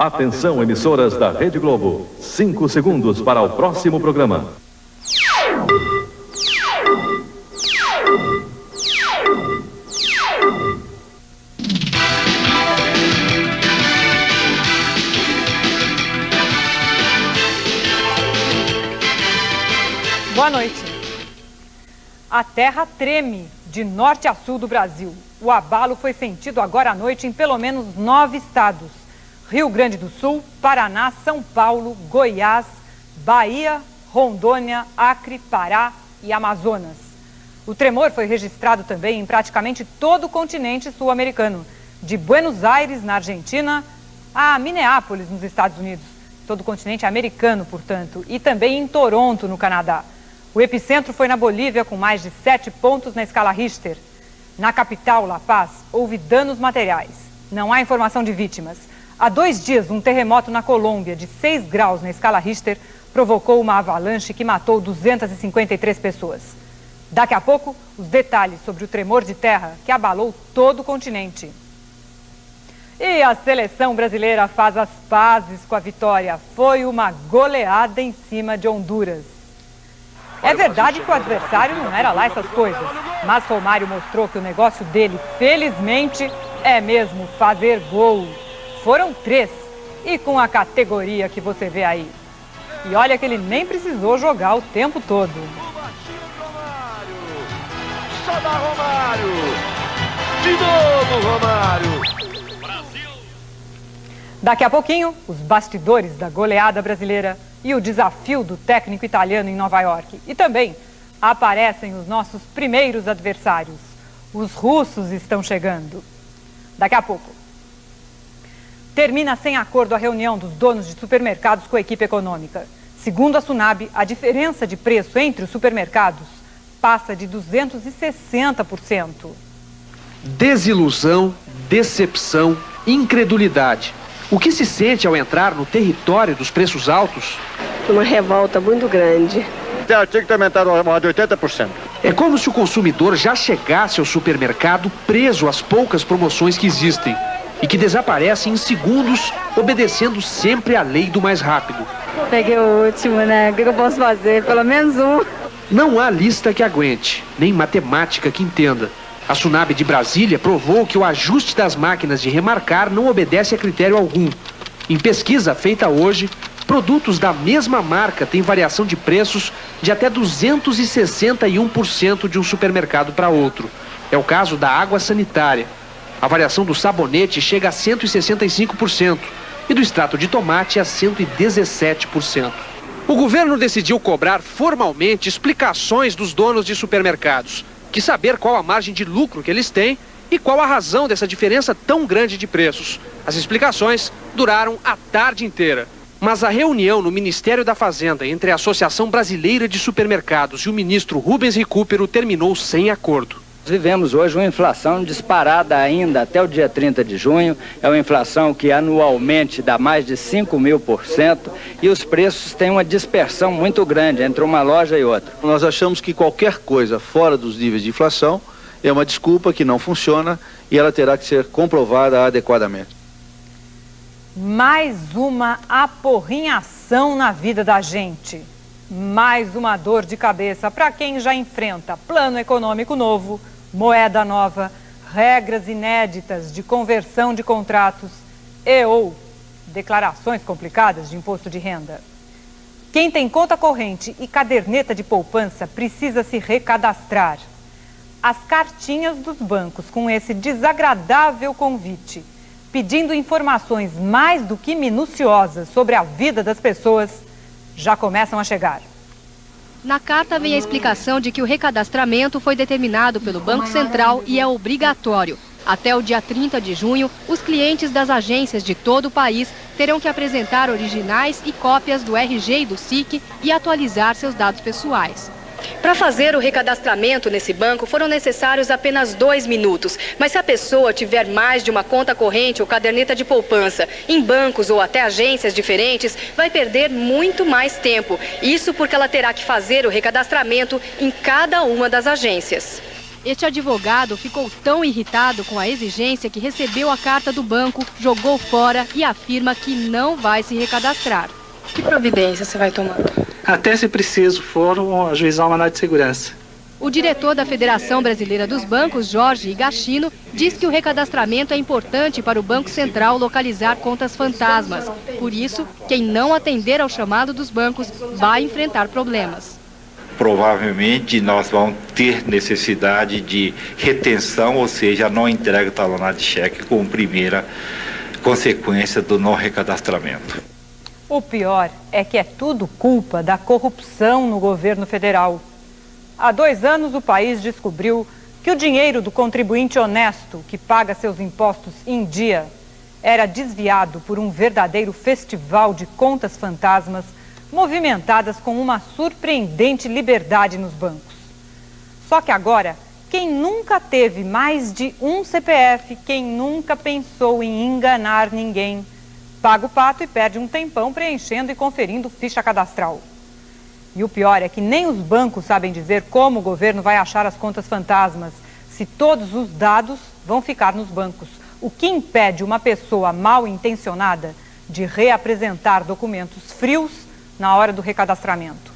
Atenção, emissoras da Rede Globo. 5 segundos para o próximo programa. Boa noite. A terra treme de norte a sul do Brasil. O abalo foi sentido agora à noite em pelo menos 9 estados. Rio Grande do Sul, Paraná, São Paulo, Goiás, Bahia, Rondônia, Acre, Pará e Amazonas. O tremor foi registrado também em praticamente todo o continente sul-americano, de Buenos Aires, na Argentina, a Minneapolis, nos Estados Unidos. Todo o continente americano, portanto, e também em Toronto, no Canadá. O epicentro foi na Bolívia, com mais de 7 pontos na escala Richter. Na capital, La Paz, houve danos materiais. Não há informação de vítimas. Há 2 dias, um terremoto na Colômbia, de 6 graus na escala Richter, provocou uma avalanche que matou 253 pessoas. Daqui a pouco, os detalhes sobre o tremor de terra que abalou todo o continente. E a seleção brasileira faz as pazes com a vitória. Foi uma goleada em cima de Honduras. É verdade que o adversário não era lá essas coisas, mas Romário mostrou que o negócio dele, felizmente, é mesmo fazer gol. Foram 3, e com a categoria que você vê aí. E olha que ele nem precisou jogar o tempo todo. Só dá Romário! De novo, Romário! Daqui a pouquinho, os bastidores da goleada brasileira e o desafio do técnico italiano em Nova York. E também aparecem os nossos primeiros adversários. Os russos estão chegando. Daqui a pouco. Termina sem acordo a reunião dos donos de supermercados com a equipe econômica. Segundo a Sunab, a diferença de preço entre os supermercados passa de 260%. Desilusão, decepção, incredulidade. O que se sente ao entrar no território dos preços altos? Uma revolta muito grande. Tem artigo que aumentaram mais de 80%. É como se o consumidor já chegasse ao supermercado preso às poucas promoções que existem e que desaparecem em segundos, obedecendo sempre à lei do mais rápido. Peguei o último, né? O que eu posso fazer? Pelo menos um. Não há lista que aguente, nem matemática que entenda. A Sunab de Brasília provou que o ajuste das máquinas de remarcar não obedece a critério algum. Em pesquisa feita hoje, produtos da mesma marca têm variação de preços de até 261% de um supermercado para outro. É o caso da água sanitária. A variação do sabonete chega a 165% e do extrato de tomate a 117%. O governo decidiu cobrar formalmente explicações dos donos de supermercados. Quis saber qual a margem de lucro que eles têm e qual a razão dessa diferença tão grande de preços. As explicações duraram a tarde inteira. Mas a reunião no Ministério da Fazenda entre a Associação Brasileira de Supermercados e o ministro Rubens Recupero terminou sem acordo. Vivemos hoje uma inflação disparada ainda até o dia 30 de junho. É uma inflação que anualmente dá mais de 5.000% e os preços têm uma dispersão muito grande entre uma loja e outra. Nós achamos que qualquer coisa fora dos níveis de inflação é uma desculpa que não funciona e ela terá que ser comprovada adequadamente. Mais uma aporrinhação na vida da gente. Mais uma dor de cabeça para quem já enfrenta plano econômico novo, moeda nova, regras inéditas de conversão de contratos ou declarações complicadas de imposto de renda. Quem tem conta corrente e caderneta de poupança precisa se recadastrar. As cartinhas dos bancos com esse desagradável convite, pedindo informações mais do que minuciosas sobre a vida das pessoas, já começam a chegar. Na carta vem a explicação de que o recadastramento foi determinado pelo Banco Central e é obrigatório. Até o dia 30 de junho, os clientes das agências de todo o país terão que apresentar originais e cópias do RG e do SIC e atualizar seus dados pessoais. Para fazer o recadastramento nesse banco foram necessários apenas 2 minutos. Mas se a pessoa tiver mais de uma conta corrente ou caderneta de poupança em bancos ou até agências diferentes, vai perder muito mais tempo. Isso porque ela terá que fazer o recadastramento em cada uma das agências. Este advogado ficou tão irritado com a exigência que recebeu a carta do banco, jogou fora e afirma que não vai se recadastrar. Que providência você vai tomar? Até se preciso for ajuizar uma mandado de segurança. O diretor da Federação Brasileira dos Bancos, Jorge Higashino, diz que o recadastramento é importante para o Banco Central localizar contas fantasmas. Por isso, quem não atender ao chamado dos bancos vai enfrentar problemas. Provavelmente nós vamos ter necessidade de retenção, ou seja, não entrega o talonado de cheque como primeira consequência do não recadastramento. O pior é que é tudo culpa da corrupção no governo federal. Há 2 anos, o país descobriu que o dinheiro do contribuinte honesto, que paga seus impostos em dia, era desviado por um verdadeiro festival de contas fantasmas, movimentadas com uma surpreendente liberdade nos bancos. Só que agora, quem nunca teve mais de um CPF, quem nunca pensou em enganar ninguém, paga o pato e perde um tempão preenchendo e conferindo ficha cadastral. E o pior é que nem os bancos sabem dizer como o governo vai achar as contas fantasmas, se todos os dados vão ficar nos bancos, o que impede uma pessoa mal intencionada de reapresentar documentos frios na hora do recadastramento.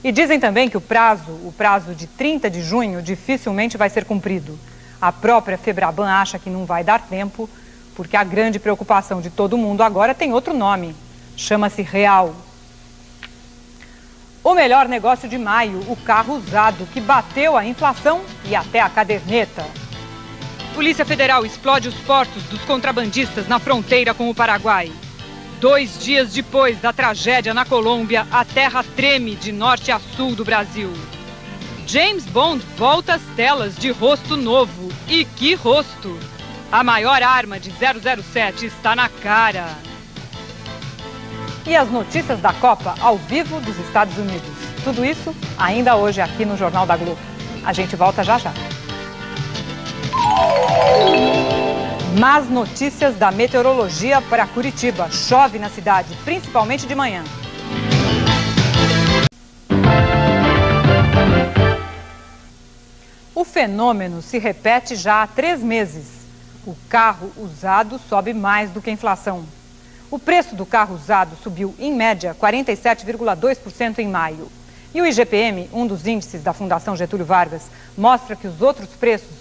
E dizem também que o prazo de 30 de junho dificilmente vai ser cumprido. A própria Febraban acha que não vai dar tempo, porque a grande preocupação de todo mundo agora tem outro nome, chama-se real. O melhor negócio de maio, o carro usado, que bateu a inflação e até a caderneta. Polícia Federal explode os portos dos contrabandistas na fronteira com o Paraguai. 2 dias depois da tragédia na Colômbia, a terra treme de norte a sul do Brasil. James Bond volta às telas de rosto novo. E que rosto! A maior arma de 007 está na cara. E as notícias da Copa ao vivo dos Estados Unidos. Tudo isso ainda hoje aqui no Jornal da Globo. A gente volta já já. Más notícias da meteorologia para Curitiba. Chove na cidade, principalmente de manhã. O fenômeno se repete já há 3 meses. O carro usado sobe mais do que a inflação. O preço do carro usado subiu, em média, 47,2% em maio. E o IGPM, um dos índices da Fundação Getúlio Vargas, mostra que os outros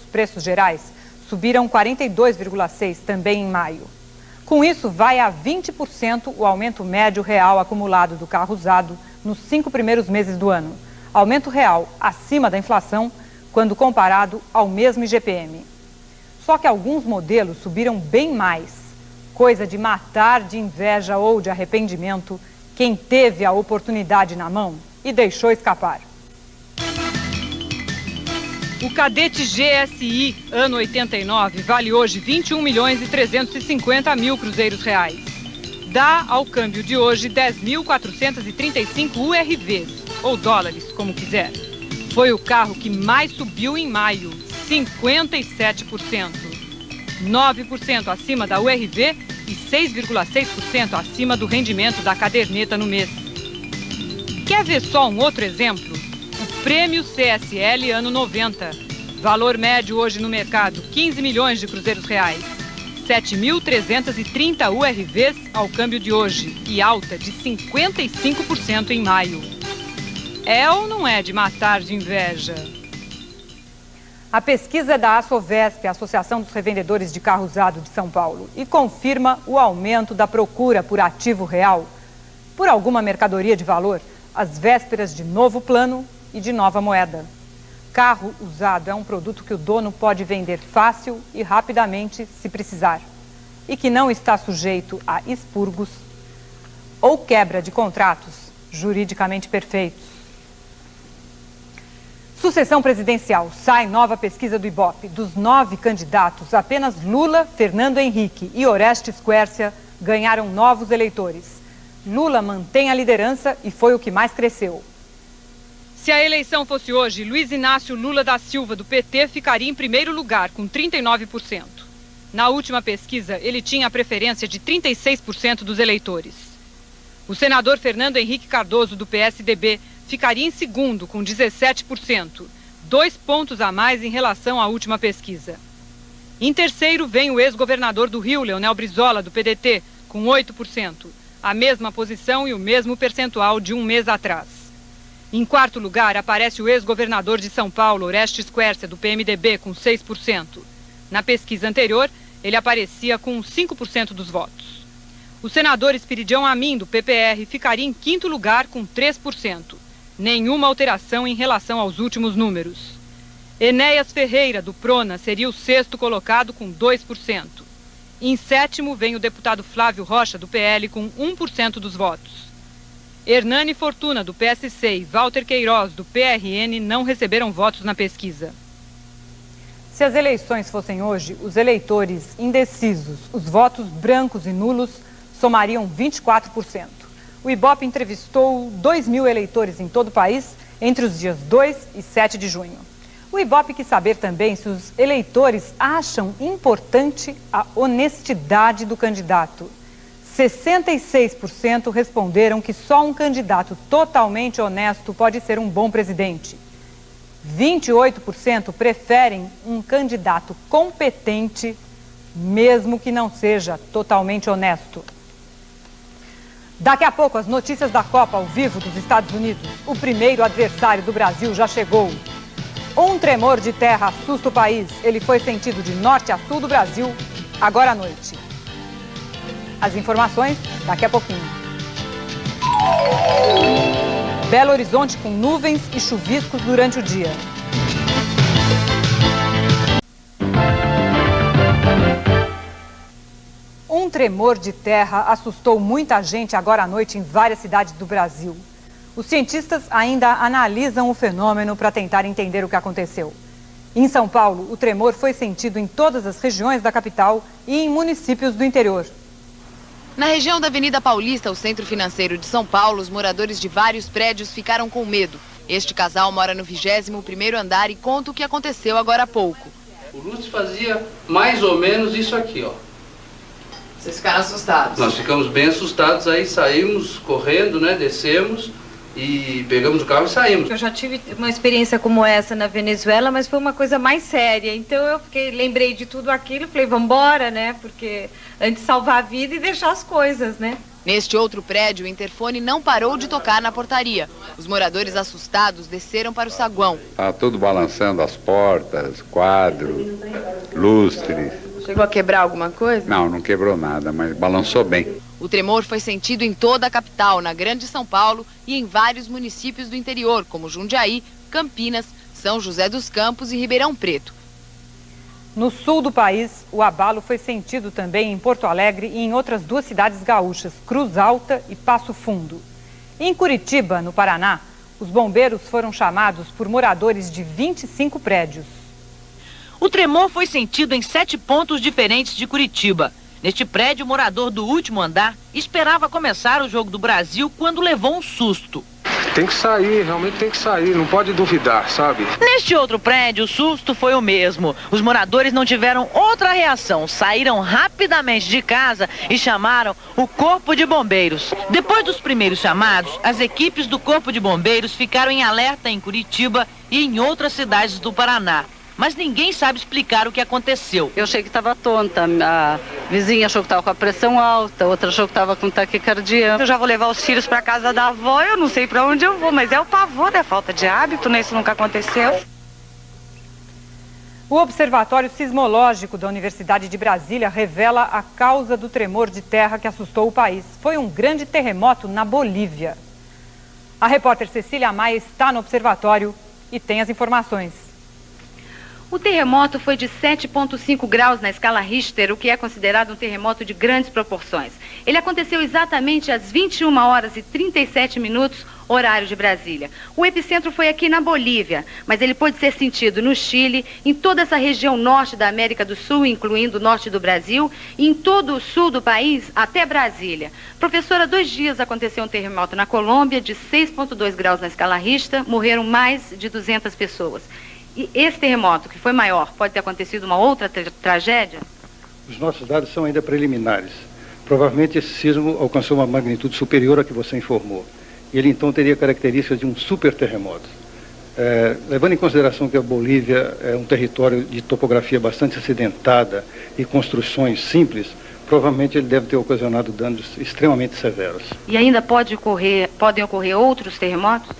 preços gerais, subiram 42,6% também em maio. Com isso, vai a 20% o aumento médio real acumulado do carro usado nos 5 primeiros meses do ano. Aumento real acima da inflação quando comparado ao mesmo IGPM. Só que alguns modelos subiram bem mais. Coisa de matar de inveja ou de arrependimento quem teve a oportunidade na mão e deixou escapar. O Cadete GSI, ano 89, vale hoje 21.350.000 cruzeiros reais. Dá ao câmbio de hoje 10.435 URVs, ou dólares, como quiser. Foi o carro que mais subiu em maio, 57%. 9% acima da URV e 6,6% acima do rendimento da caderneta no mês. Quer ver só um outro exemplo? O Prêmio CSL ano 90. Valor médio hoje no mercado, 15 milhões de cruzeiros reais. 7.330 URVs ao câmbio de hoje e alta de 55% em maio. É ou não é de matar de inveja? A pesquisa é da Asovesp, a Associação dos Revendedores de Carro Usado de São Paulo, e confirma o aumento da procura por ativo real, por alguma mercadoria de valor, às vésperas de novo plano e de nova moeda. Carro usado é um produto que o dono pode vender fácil e rapidamente, se precisar, e que não está sujeito a expurgos ou quebra de contratos juridicamente perfeitos. Sucessão presidencial. Sai nova pesquisa do Ibope. Dos 9 candidatos, apenas Lula, Fernando Henrique e Orestes Quércia ganharam novos eleitores. Lula mantém a liderança e foi o que mais cresceu. Se a eleição fosse hoje, Luiz Inácio Lula da Silva, do PT, ficaria em primeiro lugar, com 39%. Na última pesquisa, ele tinha a preferência de 36% dos eleitores. O senador Fernando Henrique Cardoso, do PSDB, ficaria em segundo, com 17%, 2 pontos a mais em relação à última pesquisa. Em terceiro vem o ex-governador do Rio, Leonel Brizola, do PDT, com 8%, a mesma posição e o mesmo percentual de um mês atrás. Em quarto lugar aparece o ex-governador de São Paulo, Orestes Quercia, do PMDB, com 6%. Na pesquisa anterior, ele aparecia com 5% dos votos. O senador Espiridião Amin, do PPR, ficaria em quinto lugar com 3%. Nenhuma alteração em relação aos últimos números. Enéas Ferreira, do Prona, seria o sexto colocado com 2%. Em sétimo vem o deputado Flávio Rocha, do PL, com 1% dos votos. Hernani Fortuna, do PSC, e Walter Queiroz, do PRN, não receberam votos na pesquisa. Se as eleições fossem hoje, os eleitores indecisos, os votos brancos e nulos, somariam 24%. O Ibope entrevistou 2.000 eleitores em todo o país entre os dias 2 e 7 de junho. O Ibope quis saber também se os eleitores acham importante a honestidade do candidato. 66% responderam que só um candidato totalmente honesto pode ser um bom presidente. 28% preferem um candidato competente, mesmo que não seja totalmente honesto. Daqui a pouco, as notícias da Copa ao vivo dos Estados Unidos. O primeiro adversário do Brasil já chegou. Um tremor de terra assusta o país. Ele foi sentido de norte a sul do Brasil, agora à noite. As informações daqui a pouquinho. Belo Horizonte com nuvens e chuviscos durante o dia. Um tremor de terra assustou muita gente agora à noite em várias cidades do Brasil. Os cientistas ainda analisam o fenômeno para tentar entender o que aconteceu. Em São Paulo, o tremor foi sentido em todas as regiões da capital e em municípios do interior. Na região da Avenida Paulista, o centro financeiro de São Paulo, os moradores de vários prédios ficaram com medo. Este casal mora no 21º andar e conta o que aconteceu agora há pouco. O Lúcio fazia mais ou menos isso aqui, ó. Vocês ficaram assustados? Nós ficamos bem assustados, aí saímos correndo, né, descemos e pegamos o carro e saímos. Eu já tive uma experiência como essa na Venezuela, mas foi uma coisa mais séria. Então eu lembrei de tudo aquilo, falei, vamos embora, né? Porque antes de salvar a vida e deixar as coisas, né? Neste outro prédio, o interfone não parou de tocar na portaria. Os moradores assustados desceram para o saguão. Tá tudo balançando, as portas, quadro, lustres. Chegou a quebrar alguma coisa? Não, não quebrou nada, mas balançou bem. O tremor foi sentido em toda a capital, na Grande São Paulo e em vários municípios do interior, como Jundiaí, Campinas, São José dos Campos e Ribeirão Preto. No sul do país, o abalo foi sentido também em Porto Alegre e em outras 2 cidades gaúchas, Cruz Alta e Passo Fundo. Em Curitiba, no Paraná, os bombeiros foram chamados por moradores de 25 prédios. O tremor foi sentido em 7 pontos diferentes de Curitiba. Neste prédio, o morador do último andar esperava começar o Jogo do Brasil quando levou um susto. Tem que sair, realmente tem que sair, não pode duvidar, sabe? Neste outro prédio, o susto foi o mesmo. Os moradores não tiveram outra reação, saíram rapidamente de casa e chamaram o Corpo de Bombeiros. Depois dos primeiros chamados, as equipes do Corpo de Bombeiros ficaram em alerta em Curitiba e em outras cidades do Paraná. Mas ninguém sabe explicar o que aconteceu. Eu achei que estava tonta, a vizinha achou que estava com a pressão alta, outra achou que estava com taquicardia. Eu já vou levar os filhos para casa da avó, eu não sei para onde eu vou, mas é o pavor, é falta de hábito, né? Isso nunca aconteceu. O Observatório Sismológico da Universidade de Brasília revela a causa do tremor de terra que assustou o país. Foi um grande terremoto na Bolívia. A repórter Cecília Maia está no observatório e tem as informações. O terremoto foi de 7,5 graus na escala Richter, o que é considerado um terremoto de grandes proporções. Ele aconteceu exatamente às 21 horas e 37 minutos, horário de Brasília. O epicentro foi aqui na Bolívia, mas ele pôde ser sentido no Chile, em toda essa região norte da América do Sul, incluindo o norte do Brasil, e em todo o sul do país, até Brasília. Professora, 2 dias aconteceu um terremoto na Colômbia, de 6,2 graus na escala Richter, morreram mais de 200 pessoas. E esse terremoto, que foi maior, pode ter acontecido uma outra tragédia? Os nossos dados são ainda preliminares. Provavelmente esse sismo alcançou uma magnitude superior à que você informou. Ele então teria características de um super terremoto. Levando em consideração que a Bolívia é um território de topografia bastante acidentada e construções simples, provavelmente ele deve ter ocasionado danos extremamente severos. E ainda podem ocorrer outros terremotos?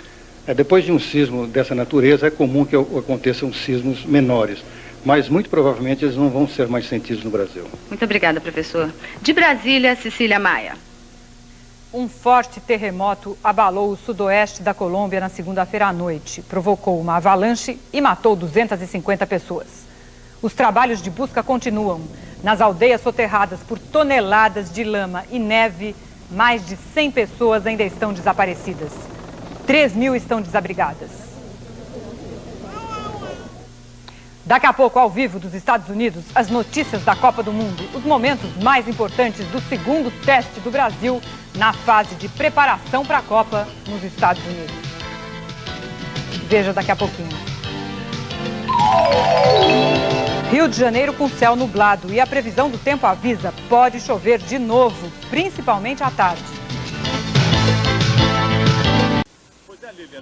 Depois de um sismo dessa natureza, é comum que aconteçam sismos menores, mas muito provavelmente eles não vão ser mais sentidos no Brasil. Muito obrigada, professor. De Brasília, Cecília Maia. Um forte terremoto abalou o sudoeste da Colômbia na segunda-feira à noite. Provocou uma avalanche e matou 250 pessoas. Os trabalhos de busca continuam. Nas aldeias soterradas por toneladas de lama e neve, mais de 100 pessoas ainda estão desaparecidas. 3.000 estão desabrigadas. Daqui a pouco, ao vivo dos Estados Unidos, as notícias da Copa do Mundo, os momentos mais importantes do segundo teste do Brasil na fase de preparação para a Copa nos Estados Unidos. Veja daqui a pouquinho. Rio de Janeiro com céu nublado e a previsão do tempo avisa, pode chover de novo, principalmente à tarde.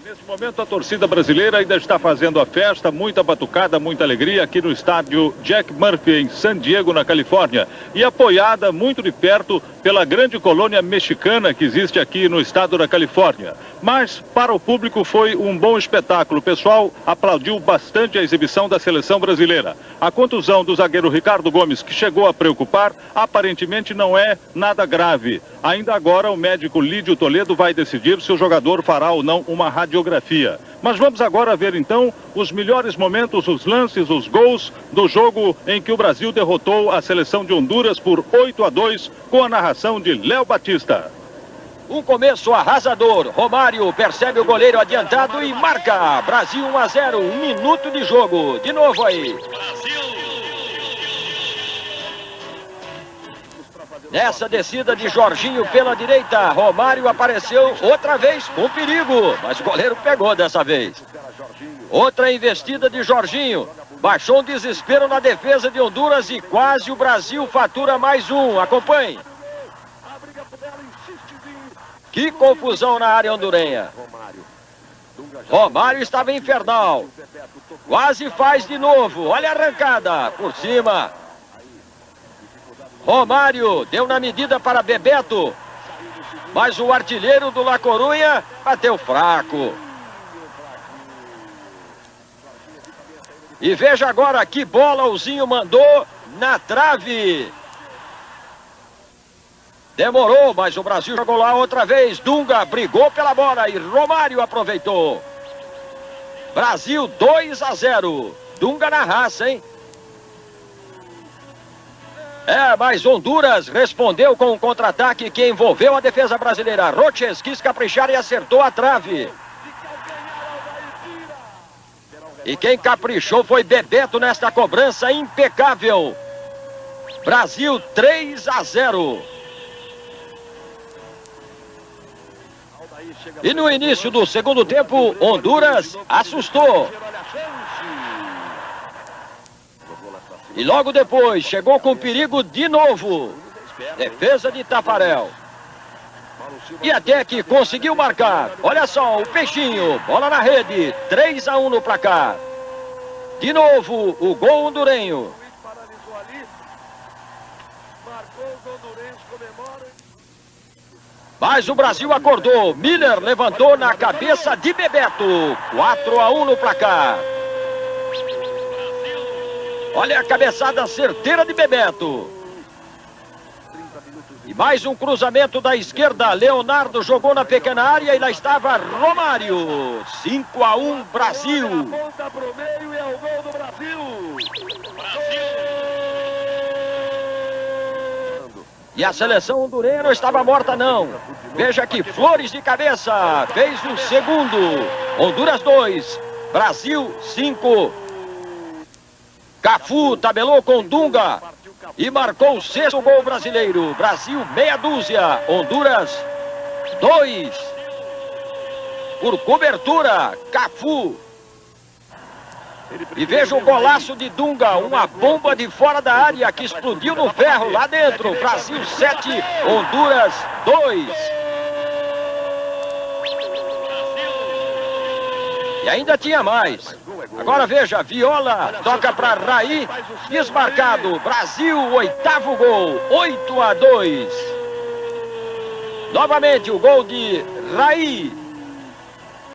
Nesse momento, a torcida brasileira ainda está fazendo a festa, muita batucada, muita alegria aqui no estádio Jack Murphy, em San Diego, na Califórnia, e apoiada muito de perto pela grande colônia mexicana que existe aqui no estado da Califórnia. Mas, para o público, foi um bom espetáculo. O pessoal aplaudiu bastante a exibição da seleção brasileira. A contusão do zagueiro Ricardo Gomes, que chegou a preocupar, aparentemente não é nada grave. Ainda agora, o médico Lídio Toledo vai decidir se o jogador fará ou não uma radiografia. Mas vamos agora ver, então, os melhores momentos, os lances, os gols do jogo em que o Brasil derrotou a seleção de Honduras por 8-2, com a narração de Léo Batista. Um começo arrasador. Romário percebe o goleiro adiantado e marca. Brasil 1-0, 1 minuto de jogo. De novo aí. Nessa descida de Jorginho pela direita, Romário apareceu outra vez com perigo, mas o goleiro pegou dessa vez. Outra investida de Jorginho. Baixou um desespero na defesa de Honduras e quase o Brasil fatura mais um. Acompanhe. Que confusão na área hondurenha. Romário estava infernal. Quase faz de novo. Olha a arrancada por cima. Romário deu na medida para Bebeto. Mas o artilheiro do La Coruña bateu fraco. E veja agora que bola o Zinho mandou na trave. Demorou, mas o Brasil jogou lá outra vez. Dunga brigou pela bola e Romário aproveitou. Brasil 2-0. Dunga na raça, hein? Mas Honduras respondeu com um contra-ataque que envolveu a defesa brasileira. Roches quis caprichar e acertou a trave. E quem caprichou foi Bebeto nesta cobrança impecável. Brasil 3-0. E no início do segundo tempo, Honduras assustou. E logo depois, chegou com perigo de novo. Defesa de Tafarel. E até que conseguiu marcar. Olha só, o Peixinho, bola na rede. 3-1 no placar. De novo, o gol hondurenho. Mas o Brasil acordou. Miller levantou na cabeça de Bebeto. 4-1 no placar. Olha a cabeçada certeira de Bebeto. E mais um cruzamento da esquerda. Leonardo jogou na pequena área e lá estava Romário. 5-1 Brasil. E a seleção hondurenha não estava morta, não. Veja que Flores de cabeça fez o segundo. Honduras 2, Brasil 5. Cafu tabelou com Dunga e marcou o 6º gol brasileiro. Brasil meia dúzia, Honduras 2. Por cobertura, Cafu. E veja o golaço de Dunga, uma bomba de fora da área que explodiu no ferro lá dentro. Brasil 7, Honduras 2. E ainda tinha mais. Agora veja, Viola toca para Raí, desmarcado. Brasil, 8º gol, 8-2. Novamente o gol de Raí.